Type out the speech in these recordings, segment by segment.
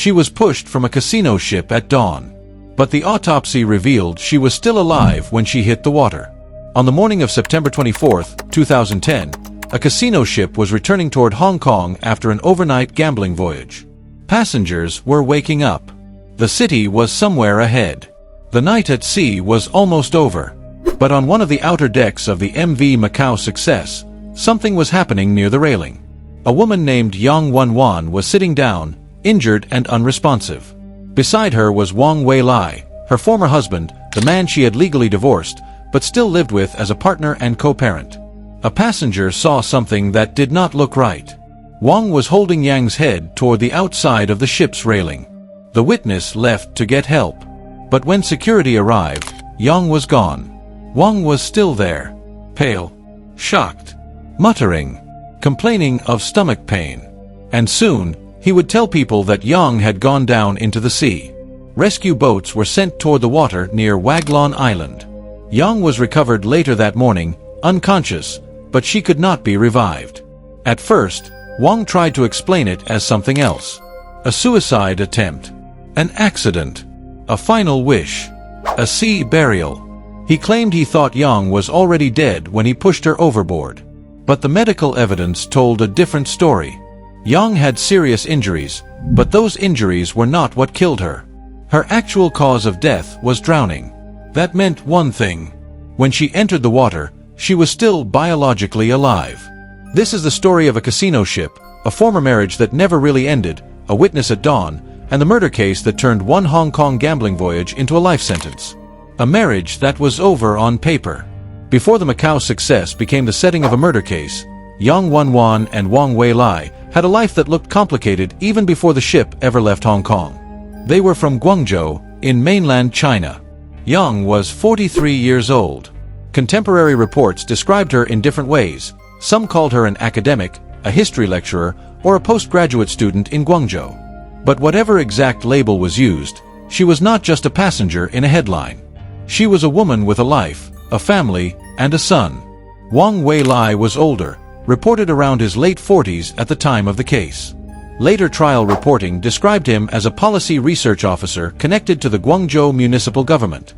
She was pushed from a casino ship at dawn. But the autopsy revealed she was still alive when she hit the water. On the morning of September 24, 2010, a casino ship was returning toward Hong Kong after an overnight gambling voyage. Passengers were waking up. The city was somewhere ahead. The night at sea was almost over. But on one of the outer decks of the MV Macau Success, something was happening near the railing. A woman named Yang Wenjuan was sitting down, injured and unresponsive. Beside her was Wang Weilie, her former husband, the man she had legally divorced, but still lived with as a partner and co-parent. A passenger saw something that did not look right. Wang was holding Yang's head toward the outside of the ship's railing. The witness left to get help. But when security arrived, Yang was gone. Wang was still there, pale, shocked, muttering, complaining of stomach pain. And soon, he would tell people that Yang had gone down into the sea. Rescue boats were sent toward the water near Waglon Island. Yang was recovered later that morning, unconscious, but she could not be revived. At first, Wang tried to explain it as something else. A suicide attempt. An accident. A final wish. A sea burial. He claimed he thought Yang was already dead when he pushed her overboard. But the medical evidence told a different story. Yang had serious injuries, but those injuries were not what killed her. Her actual cause of death was drowning. That meant one thing. When she entered the water, she was still biologically alive. This is the story of a casino ship, a former marriage that never really ended, a witness at dawn, and the murder case that turned one Hong Kong gambling voyage into a life sentence. A marriage that was over on paper. Before the Macau Success became the setting of a murder case, Yang Wenjuan and Wang Weilie had a life that looked complicated even before the ship ever left Hong Kong. They were from Guangzhou, in mainland China. Yang was 43 years old. Contemporary reports described her in different ways. Some called her an academic, a history lecturer, or a postgraduate student in Guangzhou. But whatever exact label was used, she was not just a passenger in a headline. She was a woman with a life, a family, and a son. Wang Weilie was older, reported around his late 40s at the time of the case. Later trial reporting described him as a policy research officer connected to the Guangzhou municipal government.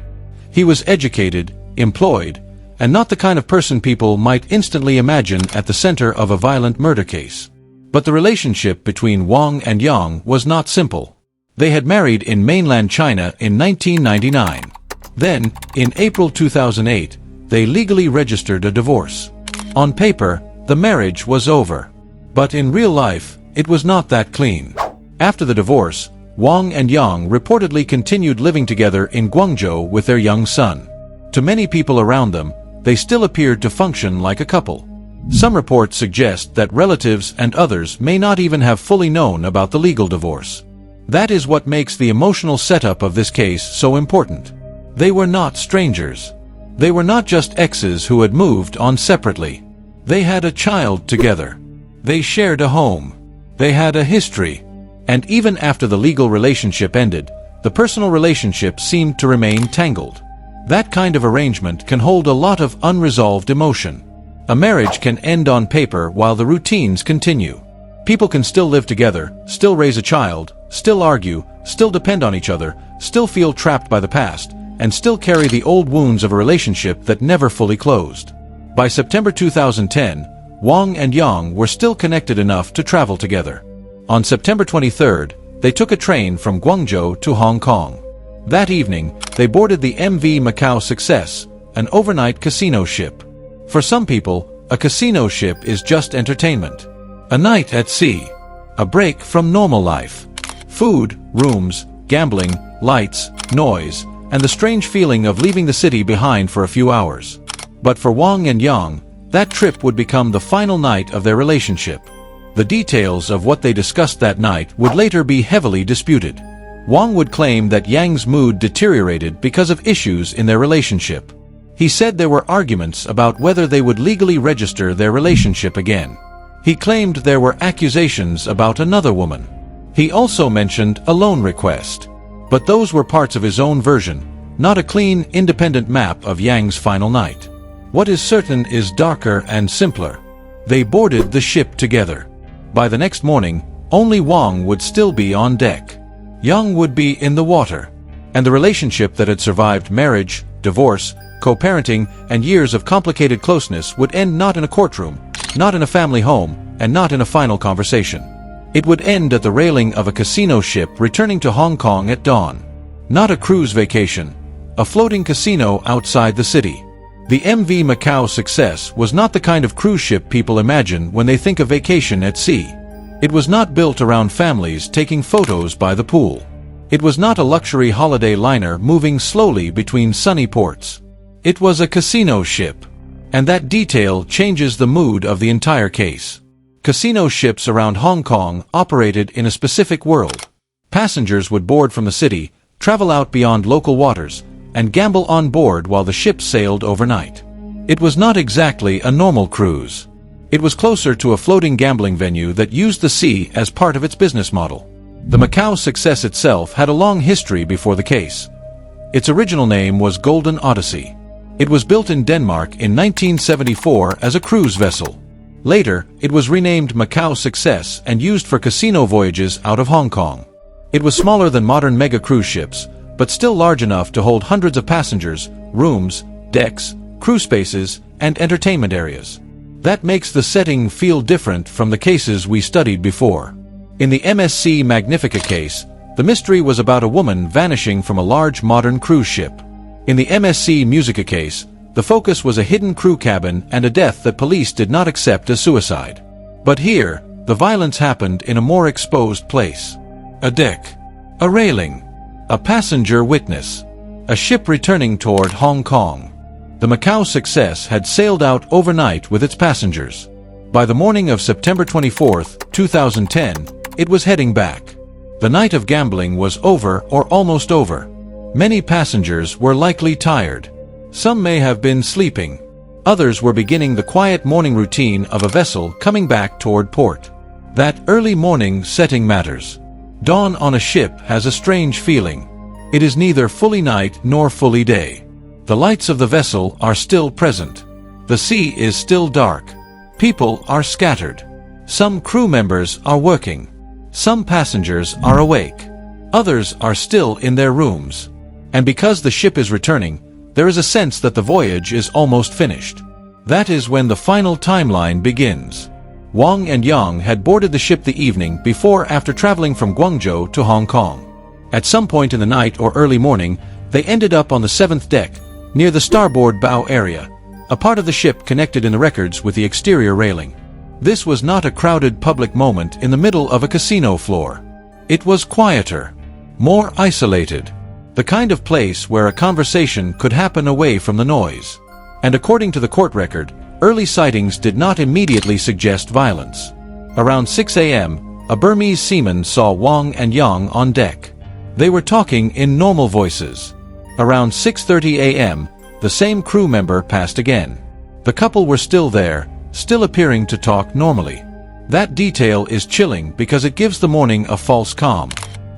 He was educated, employed, and not the kind of person people might instantly imagine at the center of a violent murder case. But the relationship between Wang and Yang was not simple. They had married in mainland China in 1999. Then, in April 2008, they legally registered a divorce. On paper, the marriage was over. But in real life, it was not that clean. After the divorce, Wang and Yang reportedly continued living together in Guangzhou with their young son. To many people around them, they still appeared to function like a couple. Some reports suggest that relatives and others may not even have fully known about the legal divorce. That is what makes the emotional setup of this case so important. They were not strangers. They were not just exes who had moved on separately. They had a child together. They shared a home. They had a history. And even after the legal relationship ended, the personal relationship seemed to remain tangled. That kind of arrangement can hold a lot of unresolved emotion. A marriage can end on paper while the routines continue. People can still live together, still raise a child, still argue, still depend on each other, still feel trapped by the past, and still carry the old wounds of a relationship that never fully closed. By September 2010, Wang and Yang were still connected enough to travel together. On September 23rd, they took a train from Guangzhou to Hong Kong. That evening, they boarded the MV Macau Success, an overnight casino ship. For some people, a casino ship is just entertainment. A night at sea. A break from normal life. Food, rooms, gambling, lights, noise, and the strange feeling of leaving the city behind for a few hours. But for Wang and Yang, that trip would become the final night of their relationship. The details of what they discussed that night would later be heavily disputed. Wang would claim that Yang's mood deteriorated because of issues in their relationship. He said there were arguments about whether they would legally register their relationship again. He claimed there were accusations about another woman. He also mentioned a loan request. But those were parts of his own version, not a clean, independent map of Yang's final night. What is certain is darker and simpler. They boarded the ship together. By the next morning, only Wang would still be on deck. Yang would be in the water. And the relationship that had survived marriage, divorce, co-parenting, and years of complicated closeness would end not in a courtroom, not in a family home, and not in a final conversation. It would end at the railing of a casino ship returning to Hong Kong at dawn. Not a cruise vacation, a floating casino outside the city. The MV Macau Success was not the kind of cruise ship people imagine when they think of vacation at sea. It was not built around families taking photos by the pool. It was not a luxury holiday liner moving slowly between sunny ports. It was a casino ship. And that detail changes the mood of the entire case. Casino ships around Hong Kong operated in a specific world. Passengers would board from the city, travel out beyond local waters, and gamble on board while the ship sailed overnight. It was not exactly a normal cruise. It was closer to a floating gambling venue that used the sea as part of its business model. The Macau Success itself had a long history before the case. Its original name was Golden Odyssey. It was built in Denmark in 1974 as a cruise vessel. Later, it was renamed Macau Success and used for casino voyages out of Hong Kong. It was smaller than modern mega cruise ships, but still large enough to hold hundreds of passengers, rooms, decks, crew spaces, and entertainment areas. That makes the setting feel different from the cases we studied before. In the MSC Magnifica case, the mystery was about a woman vanishing from a large modern cruise ship. In the MSC Musica case, the focus was a hidden crew cabin and a death that police did not accept as suicide. But here, the violence happened in a more exposed place. A deck. A railing. A passenger witness. A ship returning toward Hong Kong. The Macau Success had sailed out overnight with its passengers. By the morning of September 24, 2010, it was heading back. The night of gambling was over or almost over. Many passengers were likely tired. Some may have been sleeping. Others were beginning the quiet morning routine of a vessel coming back toward port. That early morning setting matters. Dawn on a ship has a strange feeling. It is neither fully night nor fully day. The lights of the vessel are still present. The sea is still dark. People are scattered. Some crew members are working. Some passengers are awake. Others are still in their rooms. And because the ship is returning, there is a sense that the voyage is almost finished. That is when the final timeline begins. Wang and Yang had boarded the ship the evening before after traveling from Guangzhou to Hong Kong. At some point in the night or early morning, they ended up on the 7th deck, near the starboard bow area, a part of the ship connected in the records with the exterior railing. This was not a crowded public moment in the middle of a casino floor. It was quieter, more isolated, the kind of place where a conversation could happen away from the noise. And according to the court record, early sightings did not immediately suggest violence. Around 6 a.m., a Burmese seaman saw Wang and Yang on deck. They were talking in normal voices. Around 6:30 a.m., the same crew member passed again. The couple were still there, still appearing to talk normally. That detail is chilling because it gives the morning a false calm.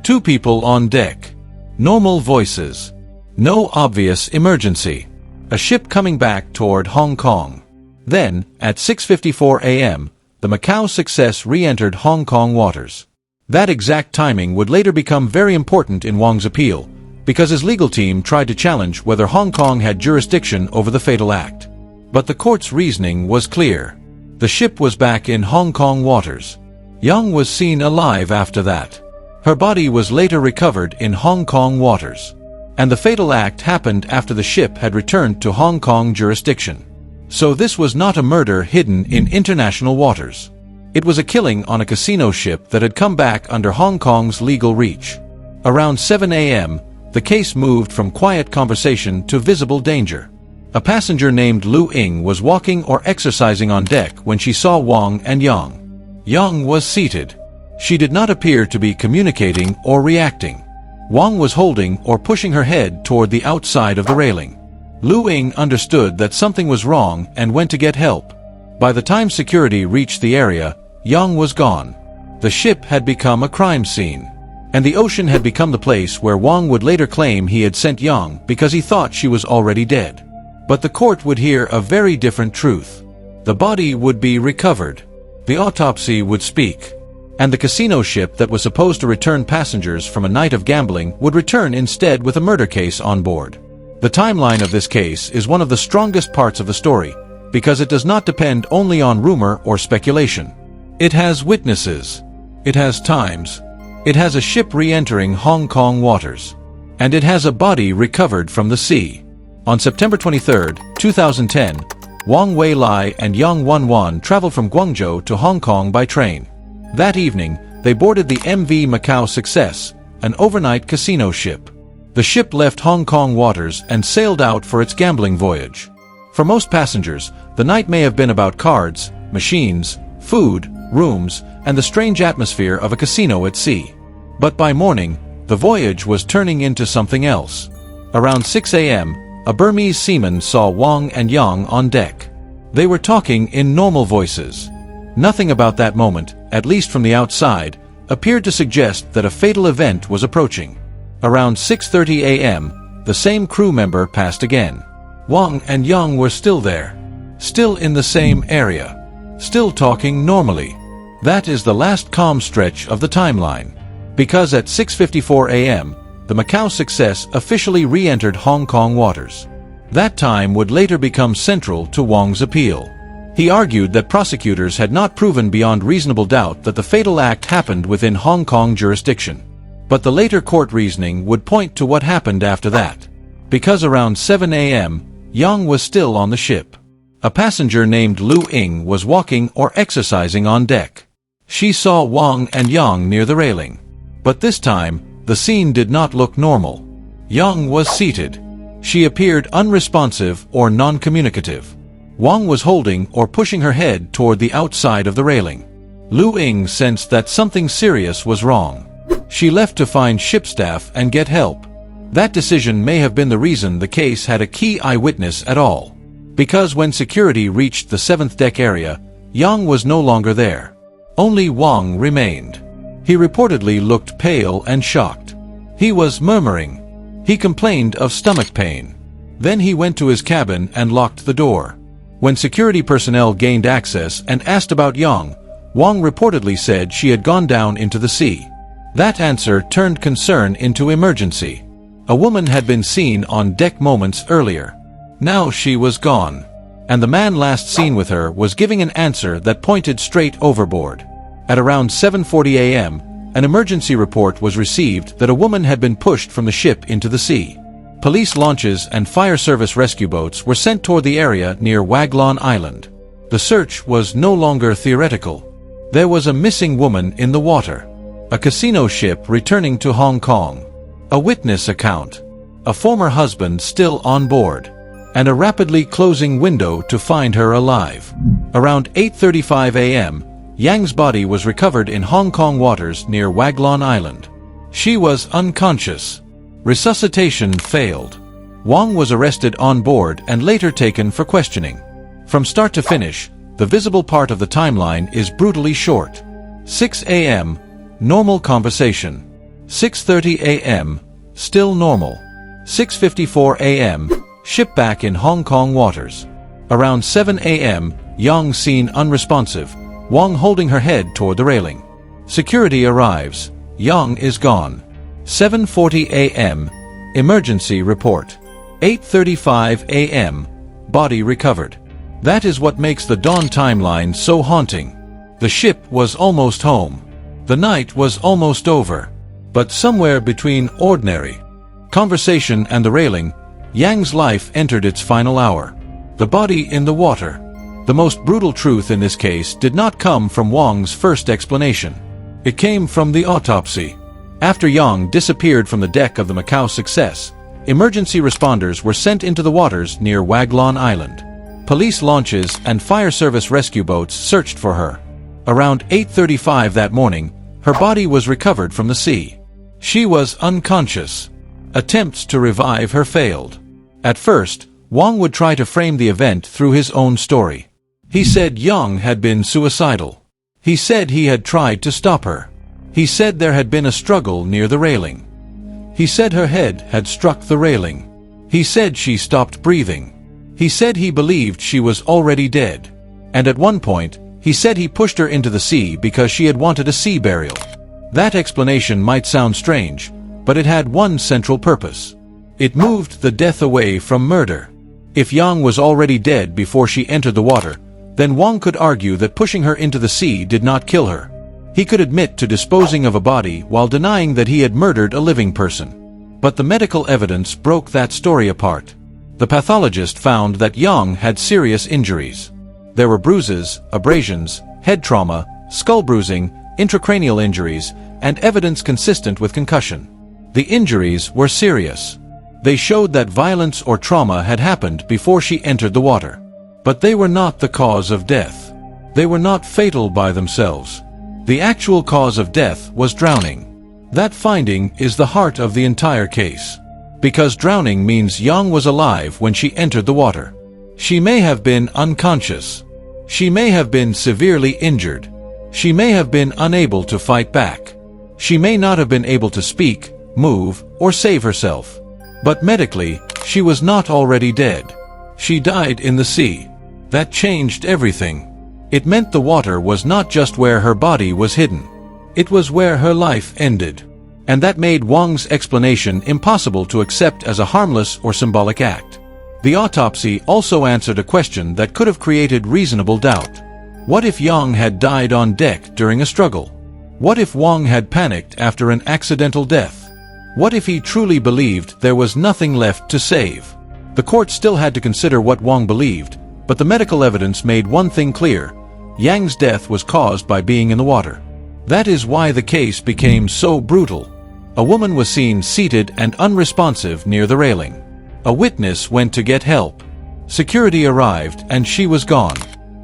Two people on deck. Normal voices. No obvious emergency. A ship coming back toward Hong Kong. Then, at 6:54 a.m., the Macau Success re-entered Hong Kong waters. That exact timing would later become very important in Wang's appeal, because his legal team tried to challenge whether Hong Kong had jurisdiction over the fatal act. But the court's reasoning was clear. The ship was back in Hong Kong waters. Yang was seen alive after that. Her body was later recovered in Hong Kong waters. And the fatal act happened after the ship had returned to Hong Kong jurisdiction. So this was not a murder hidden in international waters. It was a killing on a casino ship that had come back under Hong Kong's legal reach. Around 7 a.m., the case moved from quiet conversation to visible danger. A passenger named Lu Ying was walking or exercising on deck when she saw Wang and Yang. Yang was seated. She did not appear to be communicating or reacting. Wang was holding or pushing her head toward the outside of the railing. Lu Ying understood that something was wrong and went to get help. By the time security reached the area, Yang was gone. The ship had become a crime scene. And the ocean had become the place where Wang would later claim he had sent Yang because he thought she was already dead. But the court would hear a very different truth. The body would be recovered. The autopsy would speak. and the casino ship that was supposed to return passengers from a night of gambling would return instead with a murder case on board. The timeline of this case is one of the strongest parts of the story, because it does not depend only on rumor or speculation. It has witnesses. It has times. It has a ship re-entering Hong Kong waters. And it has a body recovered from the sea. On September 23, 2010, Wang Weilie and Yang Wenjuan traveled from Guangzhou to Hong Kong by train. That evening, they boarded the MV Macau Success, an overnight casino ship. The ship left Hong Kong waters and sailed out for its gambling voyage. For most passengers, the night may have been about cards, machines, food, rooms, and the strange atmosphere of a casino at sea. But by morning, the voyage was turning into something else. Around 6 a.m., a Burmese seaman saw Wang and Yang on deck. They were talking in normal voices. Nothing about that moment, at least from the outside, appeared to suggest that a fatal event was approaching. Around 6:30 a.m., the same crew member passed again. Wang and Yang were still there. Still in the same area. Still talking normally. That is the last calm stretch of the timeline. Because at 6:54 a.m., the Macau Success officially re-entered Hong Kong waters. That time would later become central to Wang's appeal. He argued that prosecutors had not proven beyond reasonable doubt that the fatal act happened within Hong Kong jurisdiction. But the later court reasoning would point to what happened after that. Because around 7 a.m., Yang was still on the ship. A passenger named Lu Ying was walking or exercising on deck. She saw Wang and Yang near the railing. But this time, the scene did not look normal. Yang was seated. She appeared unresponsive or non-communicative. Wang was holding or pushing her head toward the outside of the railing. Lu Ying sensed that something serious was wrong. She left to find ship staff and get help. That decision may have been the reason the case had a key eyewitness at all. Because when security reached the 7th deck area, Yang was no longer there. Only Wang remained. He reportedly looked pale and shocked. He was murmuring. He complained of stomach pain. Then he went to his cabin and locked the door. When security personnel gained access and asked about Yang, Wang reportedly said she had gone down into the sea. That answer turned concern into emergency. A woman had been seen on deck moments earlier. Now she was gone. And the man last seen with her was giving an answer that pointed straight overboard. At around 7:40 a.m., an emergency report was received that a woman had been pushed from the ship into the sea. Police launches and fire service rescue boats were sent toward the area near Waglon Island. The search was no longer theoretical. There was a missing woman in the water. A casino ship returning to Hong Kong. A witness account. A former husband still on board. And a rapidly closing window to find her alive. Around 8:35 a.m., Yang's body was recovered in Hong Kong waters near Waglon Island. She was unconscious. Resuscitation failed. Wang was arrested on board and later taken for questioning. From start to finish, the visible part of the timeline is brutally short. 6 a.m., normal conversation. 6:30 a.m., still normal. 6:54 a.m., ship back in Hong Kong waters. Around 7 a.m., Yang seen unresponsive, Wang holding her head toward the railing. Security arrives. Yang is gone. 7:40 a.m., emergency report. 8:35 a.m., body recovered. That is what makes the dawn timeline so haunting. The ship was almost home. The night was almost over. But somewhere between ordinary conversation and the railing, Yang's life entered its final hour. The body in the water. The most brutal truth in this case did not come from Wang's first explanation. It came from the autopsy. After Yang disappeared from the deck of the Macau Success, emergency responders were sent into the waters near Waglon Island. Police launches and fire service rescue boats searched for her. Around 8:35 that morning, her body was recovered from the sea. She was unconscious. Attempts to revive her failed. At first, Wang would try to frame the event through his own story. He said Yang had been suicidal. He said he had tried to stop her. He said there had been a struggle near the railing. He said her head had struck the railing. He said she stopped breathing. He said he believed she was already dead. And at one point, He said he pushed her into the sea because she had wanted a sea burial. That explanation might sound strange, but it had one central purpose. It moved the death away from murder. If Yang was already dead before she entered the water, then Wang could argue that pushing her into the sea did not kill her. He could admit to disposing of a body while denying that he had murdered a living person. But the medical evidence broke that story apart. The pathologist found that Yang had serious injuries. There were bruises, abrasions, head trauma, skull bruising, intracranial injuries, and evidence consistent with concussion. The injuries were serious. They showed that violence or trauma had happened before she entered the water. But they were not the cause of death. They were not fatal by themselves. The actual cause of death was drowning. That finding is the heart of the entire case. Because drowning means Yang was alive when she entered the water. She may have been unconscious. She may have been severely injured. She may have been unable to fight back. She may not have been able to speak, move, or save herself. But medically, she was not already dead. She died in the sea. That changed everything. It meant the water was not just where her body was hidden. It was where her life ended. And that made Wang's explanation impossible to accept as a harmless or symbolic act. The autopsy also answered a question that could have created reasonable doubt. What if Yang had died on deck during a struggle? What if Wang had panicked after an accidental death? What if he truly believed there was nothing left to save? The court still had to consider what Wang believed, but the medical evidence made one thing clear. Yang's death was caused by being in the water. That is why the case became so brutal. A woman was seen seated and unresponsive near the railing. A witness went to get help. Security arrived and she was gone.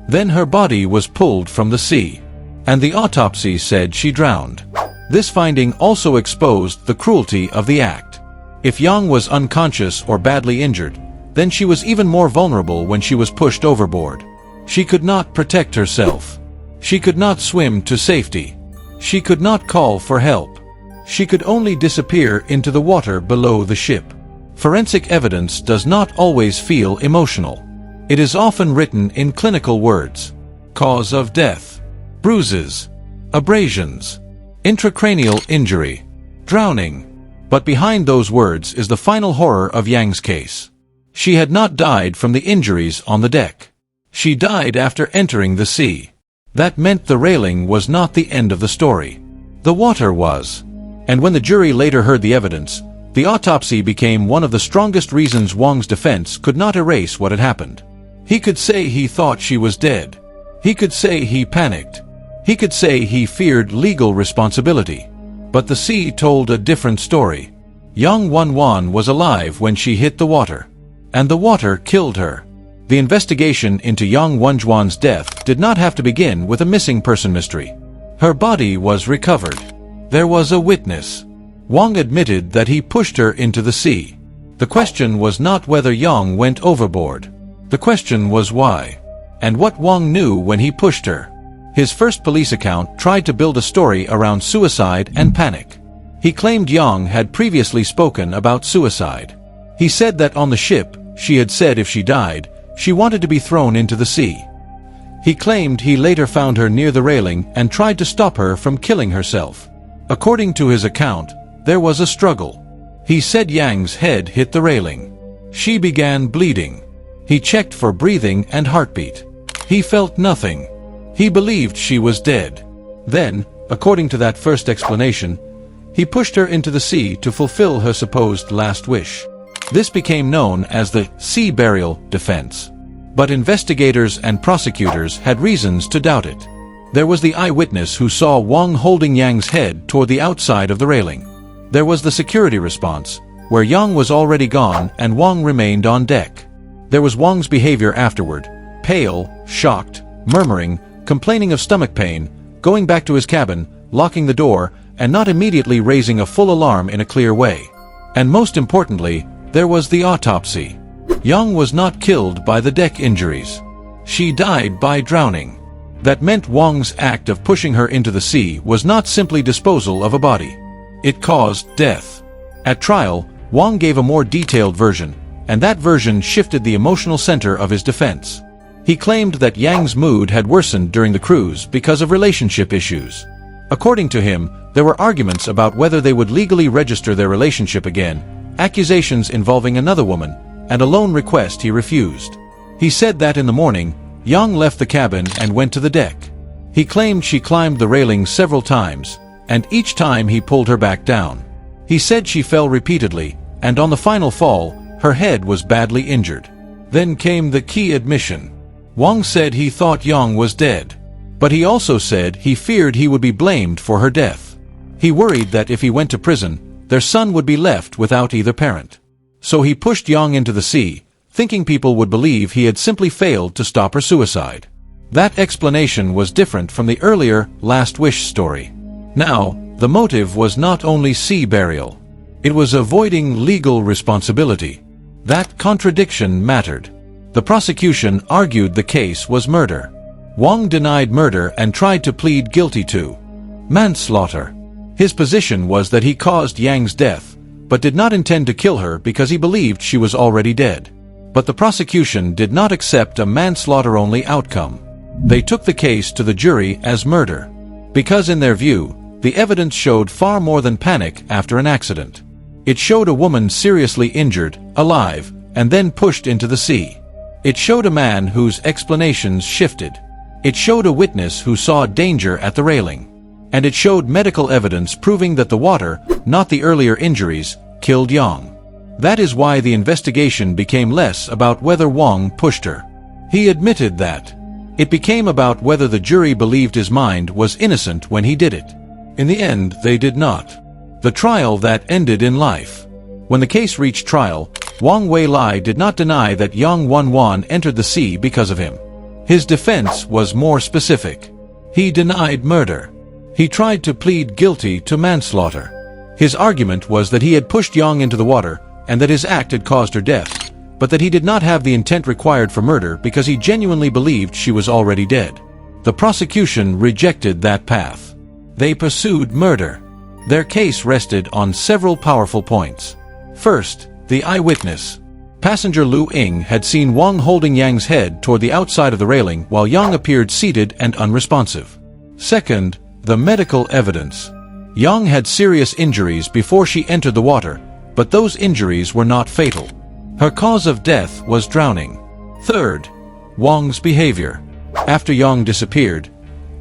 Then her body was pulled from the sea. And the autopsy said she drowned. This finding also exposed the cruelty of the act. If Yang was unconscious or badly injured, then she was even more vulnerable when she was pushed overboard. She could not protect herself. She could not swim to safety. She could not call for help. She could only disappear into the water below the ship. Forensic evidence does not always feel emotional. It is often written in clinical words. Cause of death. Bruises. Abrasions. Intracranial injury. Drowning. But behind those words is the final horror of Yang's case. She had not died from the injuries on the deck. She died after entering the sea. That meant the railing was not the end of the story. The water was. And when the jury later heard the evidence, the autopsy became one of the strongest reasons Wang's defense could not erase what had happened. He could say he thought she was dead. He could say he panicked. He could say he feared legal responsibility. But the sea told a different story. Yang Wenjuan was alive when she hit the water. And the water killed her. The investigation into Yang Wenjuan's death did not have to begin with a missing person mystery. Her body was recovered. There was a witness. Wang admitted that he pushed her into the sea. The question was not whether Yang went overboard. The question was why. And what Wang knew when he pushed her. His first police account tried to build a story around suicide and panic. He claimed Yang had previously spoken about suicide. He said that on the ship, she had said if she died, she wanted to be thrown into the sea. He claimed he later found her near the railing and tried to stop her from killing herself. According to his account, there was a struggle. He said Yang's head hit the railing. She began bleeding. He checked for breathing and heartbeat. He felt nothing. He believed she was dead. Then, according to that first explanation, he pushed her into the sea to fulfill her supposed last wish. This became known as the sea burial defense. But investigators and prosecutors had reasons to doubt it. There was the eyewitness who saw Wang holding Yang's head toward the outside of the railing. There was the security response, where Yang was already gone and Wang remained on deck. There was Wang's behavior afterward, pale, shocked, murmuring, complaining of stomach pain, going back to his cabin, locking the door, and not immediately raising a full alarm in a clear way. And most importantly, there was the autopsy. Yang was not killed by the deck injuries. She died by drowning. That meant Wang's act of pushing her into the sea was not simply disposal of a body. It caused death. At trial, Wang gave a more detailed version, and that version shifted the emotional center of his defense. He claimed that Yang's mood had worsened during the cruise because of relationship issues. According to him, there were arguments about whether they would legally register their relationship again, accusations involving another woman, and a loan request he refused. He said that in the morning, Yang left the cabin and went to the deck. He claimed she climbed the railing several times, and each time he pulled her back down. He said she fell repeatedly, and on the final fall, her head was badly injured. Then came the key admission. Wang said he thought Yang was dead, but he also said he feared he would be blamed for her death. He worried that if he went to prison, their son would be left without either parent. So he pushed Yang into the sea, thinking people would believe he had simply failed to stop her suicide. That explanation was different from the earlier Last Wish story. Now, the motive was not only sea burial. It was avoiding legal responsibility. That contradiction mattered. The prosecution argued the case was murder. Wang denied murder and tried to plead guilty to manslaughter. His position was that he caused Yang's death, but did not intend to kill her because he believed she was already dead. But the prosecution did not accept a manslaughter-only outcome. They took the case to the jury as murder, because in their view, the evidence showed far more than panic after an accident. It showed a woman seriously injured, alive, and then pushed into the sea. It showed a man whose explanations shifted. It showed a witness who saw danger at the railing. And it showed medical evidence proving that the water, not the earlier injuries, killed Yang. That is why the investigation became less about whether Wang pushed her. He admitted that. It became about whether the jury believed his mind was innocent when he did it. In the end, they did not. The trial that ended in life. When the case reached trial, Wang Weilie did not deny that Yang Wenjuan entered the sea because of him. His defense was more specific. He denied murder. He tried to plead guilty to manslaughter. His argument was that he had pushed Yang into the water and that his act had caused her death, but that he did not have the intent required for murder because he genuinely believed she was already dead. The prosecution rejected that path. They pursued murder. Their case rested on several powerful points. First, the eyewitness. Passenger Lu Ying had seen Wang holding Yang's head toward the outside of the railing while Yang appeared seated and unresponsive. Second, the medical evidence. Yang had serious injuries before she entered the water, but those injuries were not fatal. Her cause of death was drowning. Third, Wang's behavior. After Yang disappeared,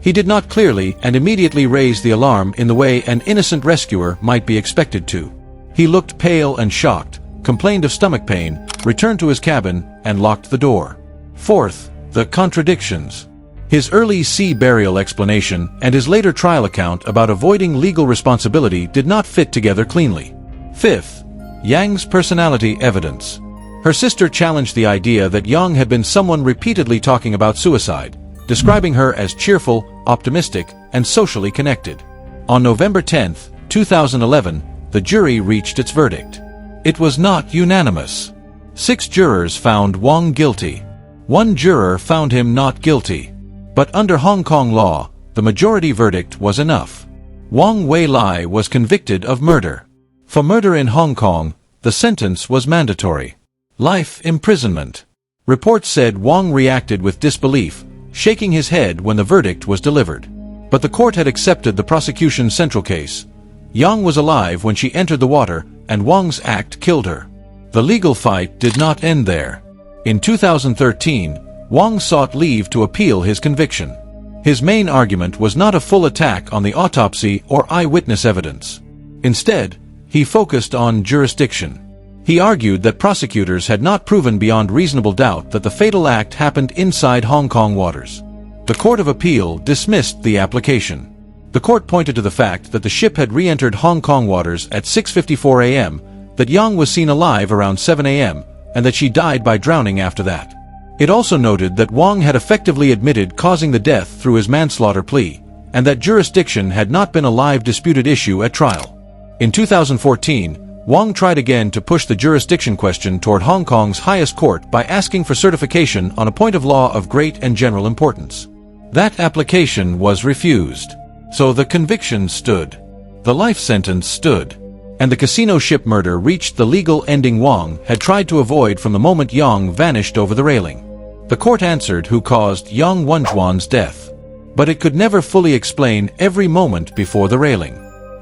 he did not clearly and immediately raise the alarm in the way an innocent rescuer might be expected to. He looked pale and shocked, complained of stomach pain, returned to his cabin, and locked the door. Fourth, the contradictions. His early sea burial explanation and his later trial account about avoiding legal responsibility did not fit together cleanly. Fifth, Yang's personality evidence. Her sister challenged the idea that Yang had been someone repeatedly talking about suicide, describing her as cheerful, optimistic, and socially connected. On November 10, 2011, the jury reached its verdict. It was not unanimous. 6 jurors found Wang guilty. 1 juror found him not guilty. But under Hong Kong law, the majority verdict was enough. Wang Weilie was convicted of murder. For murder in Hong Kong, the sentence was mandatory. Life imprisonment. Reports said Wang reacted with disbelief, shaking his head when the verdict was delivered. But the court had accepted the prosecution's central case. Yang was alive when she entered the water, and Wang's act killed her. The legal fight did not end there. In 2013, Wang sought leave to appeal his conviction. His main argument was not a full attack on the autopsy or eyewitness evidence. Instead, he focused on jurisdiction. He argued that prosecutors had not proven beyond reasonable doubt that the fatal act happened inside Hong Kong waters. The Court of Appeal dismissed the application. The court pointed to the fact that the ship had re-entered Hong Kong waters at 6:54 a.m., that Yang was seen alive around 7 a.m., and that she died by drowning after that. It also noted that Wang had effectively admitted causing the death through his manslaughter plea, and that jurisdiction had not been a live disputed issue at trial. In 2014, Wang tried again to push the jurisdiction question toward Hong Kong's highest court by asking for certification on a point of law of great and general importance. That application was refused. So the conviction stood. The life sentence stood. And the casino ship murder reached the legal ending Wang had tried to avoid from the moment Yang vanished over the railing. The court answered who caused Yang Wenjuan's death. But it could never fully explain every moment before the railing.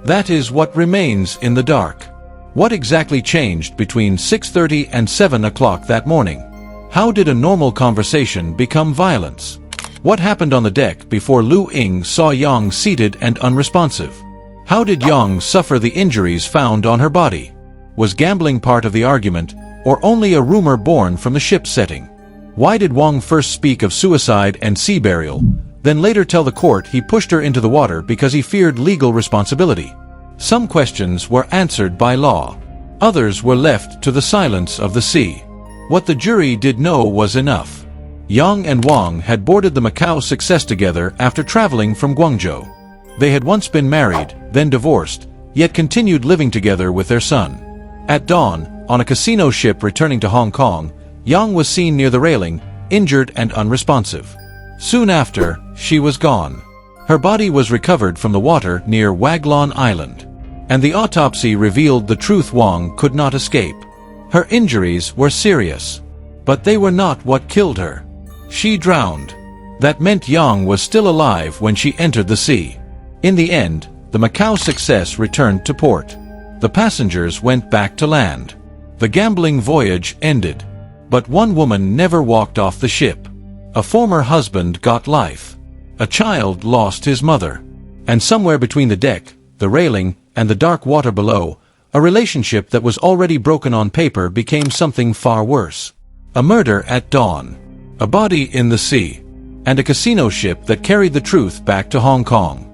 That is what remains in the dark. What exactly changed between 6:30 and 7 o'clock that morning? How did a normal conversation become violence? What happened on the deck before Lu Ying saw Yang seated and unresponsive? How did Yang suffer the injuries found on her body? Was gambling part of the argument, or only a rumor born from the ship's setting? Why did Wang first speak of suicide and sea burial, then later tell the court he pushed her into the water because he feared legal responsibility? Some questions were answered by law. Others were left to the silence of the sea. What the jury did know was enough. Yang and Wang had boarded the Macau Success together after traveling from Guangzhou. They had once been married, then divorced, yet continued living together with their son. At dawn, on a casino ship returning to Hong Kong, Yang was seen near the railing, injured and unresponsive. Soon after, she was gone. Her body was recovered from the water near Waglon Island. And the autopsy revealed the truth Wang could not escape. Her injuries were serious. But they were not what killed her. She drowned. That meant Yang was still alive when she entered the sea. In the end, the Macau Success returned to port. The passengers went back to land. The gambling voyage ended. But one woman never walked off the ship. A former husband got life. A child lost his mother. And somewhere between the deck, the railing, and the dark water below, a relationship that was already broken on paper became something far worse. A murder at dawn. A body in the sea. And a casino ship that carried the truth back to Hong Kong.